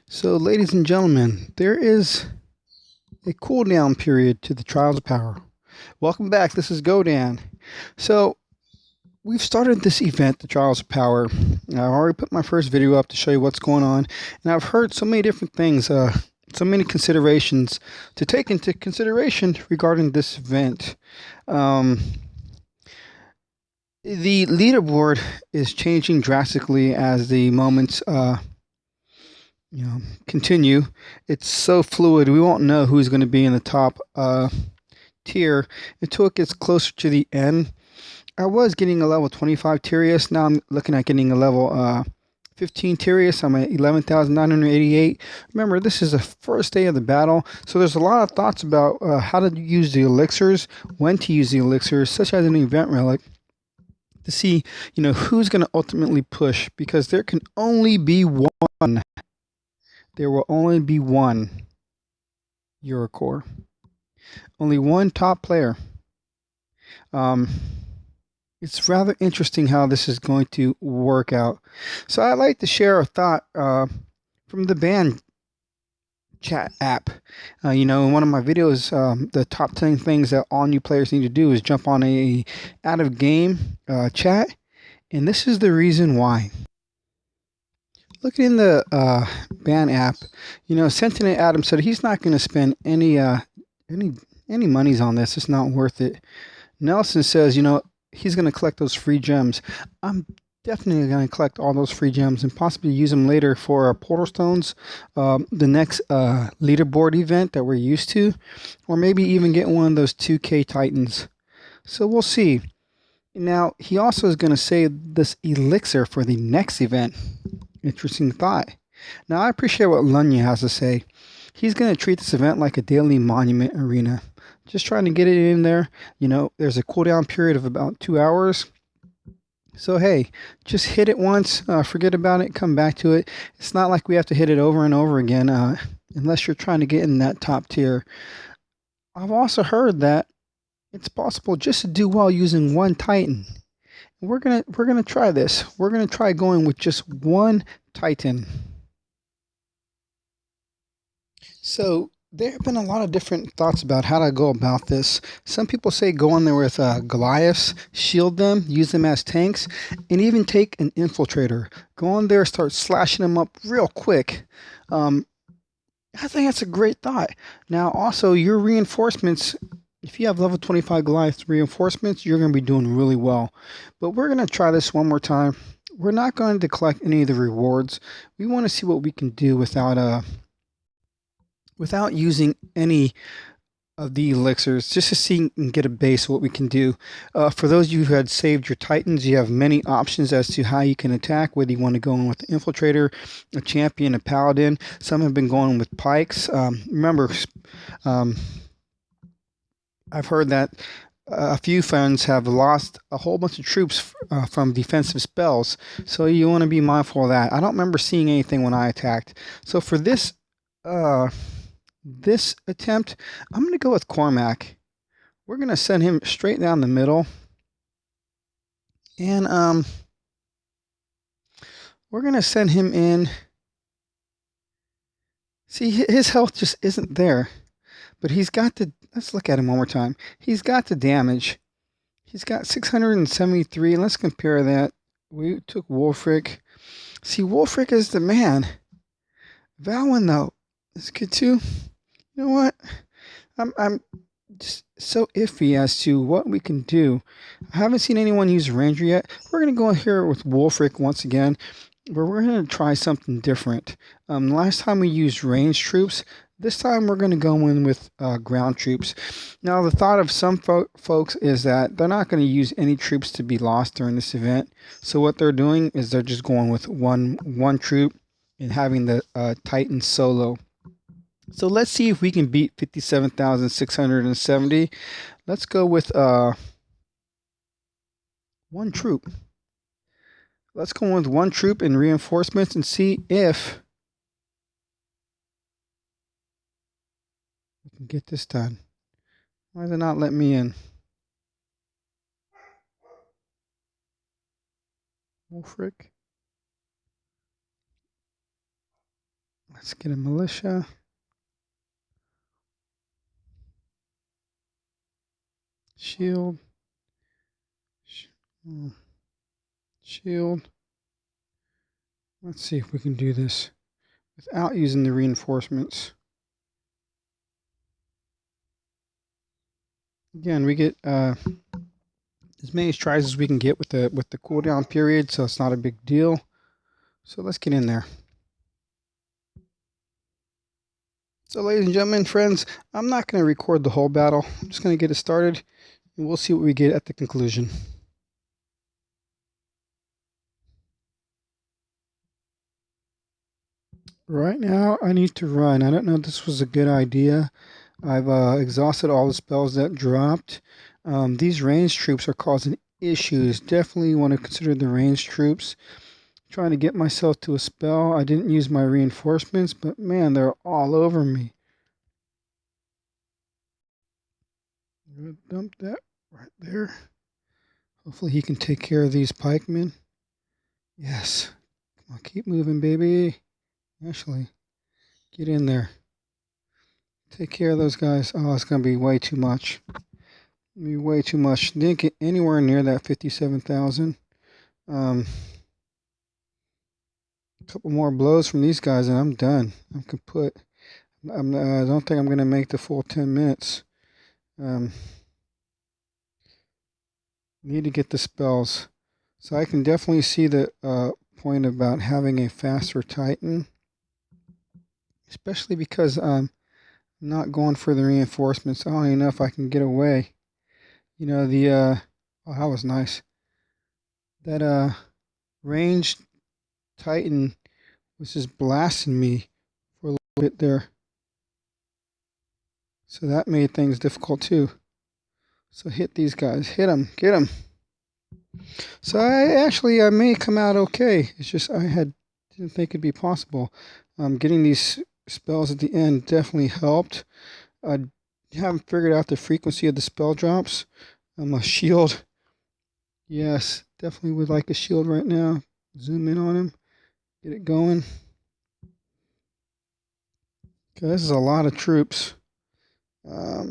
So, ladies and gentlemen, there is a cooldown period to the Trials of Power. Welcome back. This is Godan. So, we've started this event, the Trials of Power. I've already put my first video up to show you what's going on, and I've heard so many different things, so many considerations to take into consideration regarding this event. The leaderboard is changing drastically as the moments continue. It's so fluid. We won't know who's going to be in the top tier until it gets closer to the end. I was getting a level 25 Tyrius. Now I'm looking at getting a level 15 Tyrius. I'm at 11,988. Remember, this is the first day of the battle, so there's a lot of thoughts about how to use the elixirs, when to use the elixirs, such as an event relic, to see who's going to ultimately push, because there can only be one. There will only be one Eurocore. Only one top player. It's rather interesting how this is going to work out. So I'd like to share a thought from the band chat app. In one of my videos, the top 10 things that all new players need to do is jump on a out of game chat. And this is the reason why. Looking in the band app, Sentinel Adam said he's not going to spend any monies on this. It's not worth it. Nelson says, he's going to collect those free gems. I'm definitely going to collect all those free gems and possibly use them later for portal stones, the next leaderboard event that we're used to, or maybe even get one of those 2K Titans. So we'll see. Now, he also is going to save this elixir for the next event. Interesting thought. Now, I appreciate what Lunya has to say. He's going to treat this event like a daily monument arena. Just trying to get it in there. There's a cooldown period of about 2 hours. So, hey, just hit it once, forget about it, come back to it. It's not like we have to hit it over and over again, unless you're trying to get in that top tier. I've also heard that it's possible just to do well using one Titan. We're gonna try this. We're gonna try going with just one Titan. So there have been a lot of different thoughts about how to go about this. Some people say go in there with Goliaths, shield them, use them as tanks, and even take an infiltrator. Go in there, start slashing them up real quick. I think that's a great thought. Now, also, your reinforcements, if you have level 25 Goliath reinforcements, you're going to be doing really well. But we're going to try this one more time. We're not going to collect any of the rewards. We want to see what we can do without using any of the elixirs, just to see and get a base of what we can do. For those of you who had saved your Titans, you have many options as to how you can attack, whether you want to go in with the Infiltrator, a Champion, a Paladin. Some have been going with Pikes. Remember, I've heard that a few friends have lost a whole bunch of troops from defensive spells, so you want to be mindful of that. I don't remember seeing anything when I attacked. So for this attempt, I'm going to go with Cormac. We're going to send him straight down the middle. And we're going to send him in. See, his health just isn't there. But he's got the... Let's look at him one more time. He's got the damage. He's got 673. Let's compare that. We took Wolfric. See, Wolfric is the man. Valwyn, though, is good too. You know what? I'm just so iffy as to what we can do. I haven't seen anyone use Ranger yet. We're going to go here with Wolfric once again, but we're going to try something different. Last time we used range troops. This time we're going to go in with ground troops. Now, the thought of some folks is that they're not going to use any troops to be lost during this event. So what they're doing is they're just going with one troop and having the Titan solo. So let's see if we can beat 57,670. Let's go with one troop. Let's go with one troop and reinforcements and see if we can get this done. Why did they not let me in? Wolfric. Let's get a militia. Shield. Shield. Let's see if we can do this without using the reinforcements. Again, we get as many tries as we can get with the cooldown period, so it's not a big deal. So let's get in there. So ladies and gentlemen, friends, I'm not going to record the whole battle. I'm just going to get it started, and we'll see what we get at the conclusion. Right now, I need to run. I don't know if this was a good idea. I've exhausted all the spells that dropped. These ranged troops are causing issues. Definitely want to consider the ranged troops. Trying to get myself to a spell. I didn't use my reinforcements, but man, they're all over me. I'm going to dump that right there. Hopefully he can take care of these pikemen. Yes. Come on, keep moving, baby. Ashley, get in there. Take care of those guys. Oh, it's going to be way too much. Way too much. Didn't get anywhere near that 57,000. A couple more blows from these guys and I'm done. I'm kaput. I don't think I'm going to make the full 10 minutes. Need to get the spells. So I can definitely see the point about having a faster Titan. Especially because I'm not going for the reinforcements. I don't even know if I can get away. You know, oh, that was nice. That ranged Titan was just blasting me for a little bit there. So that made things difficult too. So hit these guys. Hit them. Get them. So I may come out okay. It's just didn't think it'd be possible. Getting these spells at the end definitely helped. I haven't figured out the frequency of the spell drops. A shield. Yes, definitely would like a shield right now. Zoom in on him. Get it going. Okay, this is a lot of troops. I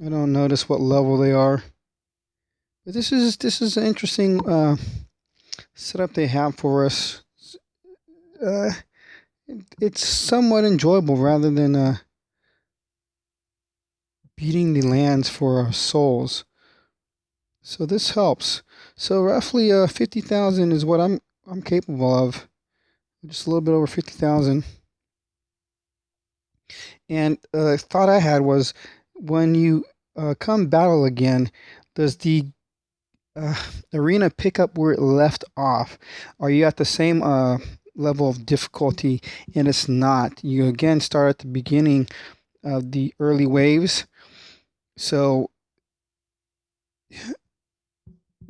don't notice what level they are. But this is an interesting setup they have for us. It's somewhat enjoyable rather than beating the lands for our souls. So this helps. So roughly 50,000 is what I'm capable of. Just a little bit over 50,000. And the thought I had was, when you come battle again, does the arena pick up where it left off? Are you at the same level of difficulty? And it's not. You again start at the beginning of the early waves. So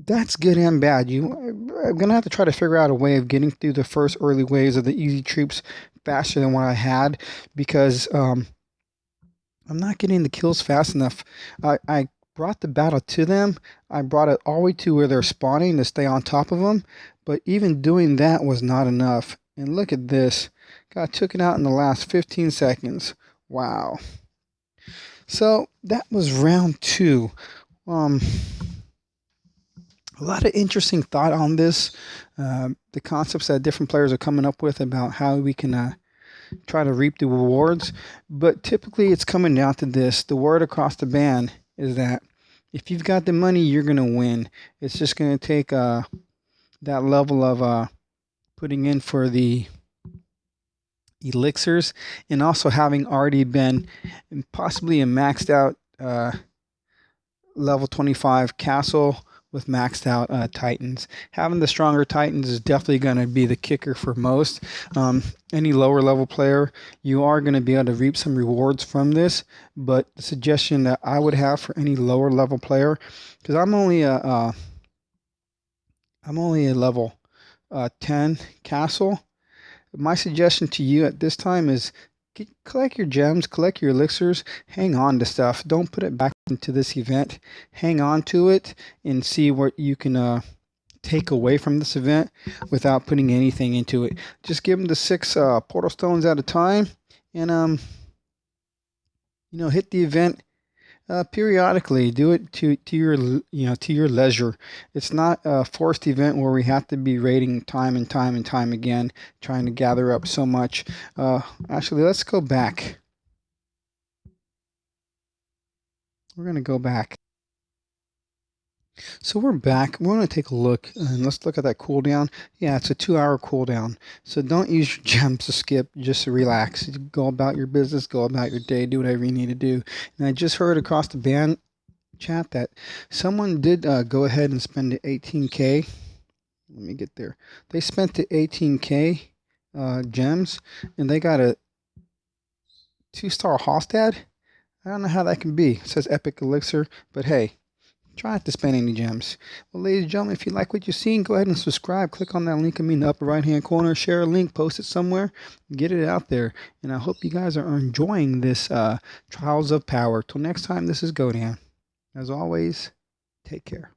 that's good and bad. I'm gonna have to try to figure out a way of getting through the first early waves of the easy troops faster than what I had, because I'm not getting the kills fast enough. I brought the battle to them. I brought it all the way to where they're spawning to stay on top of them, but even doing that was not enough. And look at this. Got took it out in the last 15 seconds. Wow. So that was round 2. A lot of interesting thought on this. The concepts that different players are coming up with about how we can try to reap the rewards. But typically it's coming down to this. The word across the band is that if you've got the money, you're going to win. It's just going to take that level of putting in for the elixirs, and also having already been possibly a maxed out level 25 castle with maxed out titans. Having the stronger titans is definitely going to be the kicker for most. Any lower level player, you are going to be able to reap some rewards from this, but the suggestion that I would have for any lower level player, because I'm only a level 10 castle, my suggestion to you at this time is collect your gems, collect your elixirs, hang on to stuff. Don't put it back into this event. Hang on to it and see what you can take away from this event without putting anything into it. Just give them the 6 portal stones at a time, and hit the event periodically. Do it to your to your leisure. It's not a forced event where we have to be raiding time and time and time again, trying to gather up so much. Actually, let's go back. We're gonna go back. So we're back. We're going to take a look, and let's look at that cooldown. Yeah, it's a 2-hour cooldown. So don't use your gems to skip. Just relax. Go about your business. Go about your day. Do whatever you need to do. And I just heard across the band chat that someone did go ahead and spend the 18K. Let me get there. They spent the 18K gems, and they got a 2-star Hostad. I don't know how that can be. It says Epic Elixir, but hey, try not to spend any gems. Well, ladies and gentlemen, if you like what you've seen, go ahead and subscribe. Click on that link in the upper right-hand corner. Share a link, post it somewhere, get it out there. And I hope you guys are enjoying this Trials of Power. Till next time, this is Godan. As always, take care.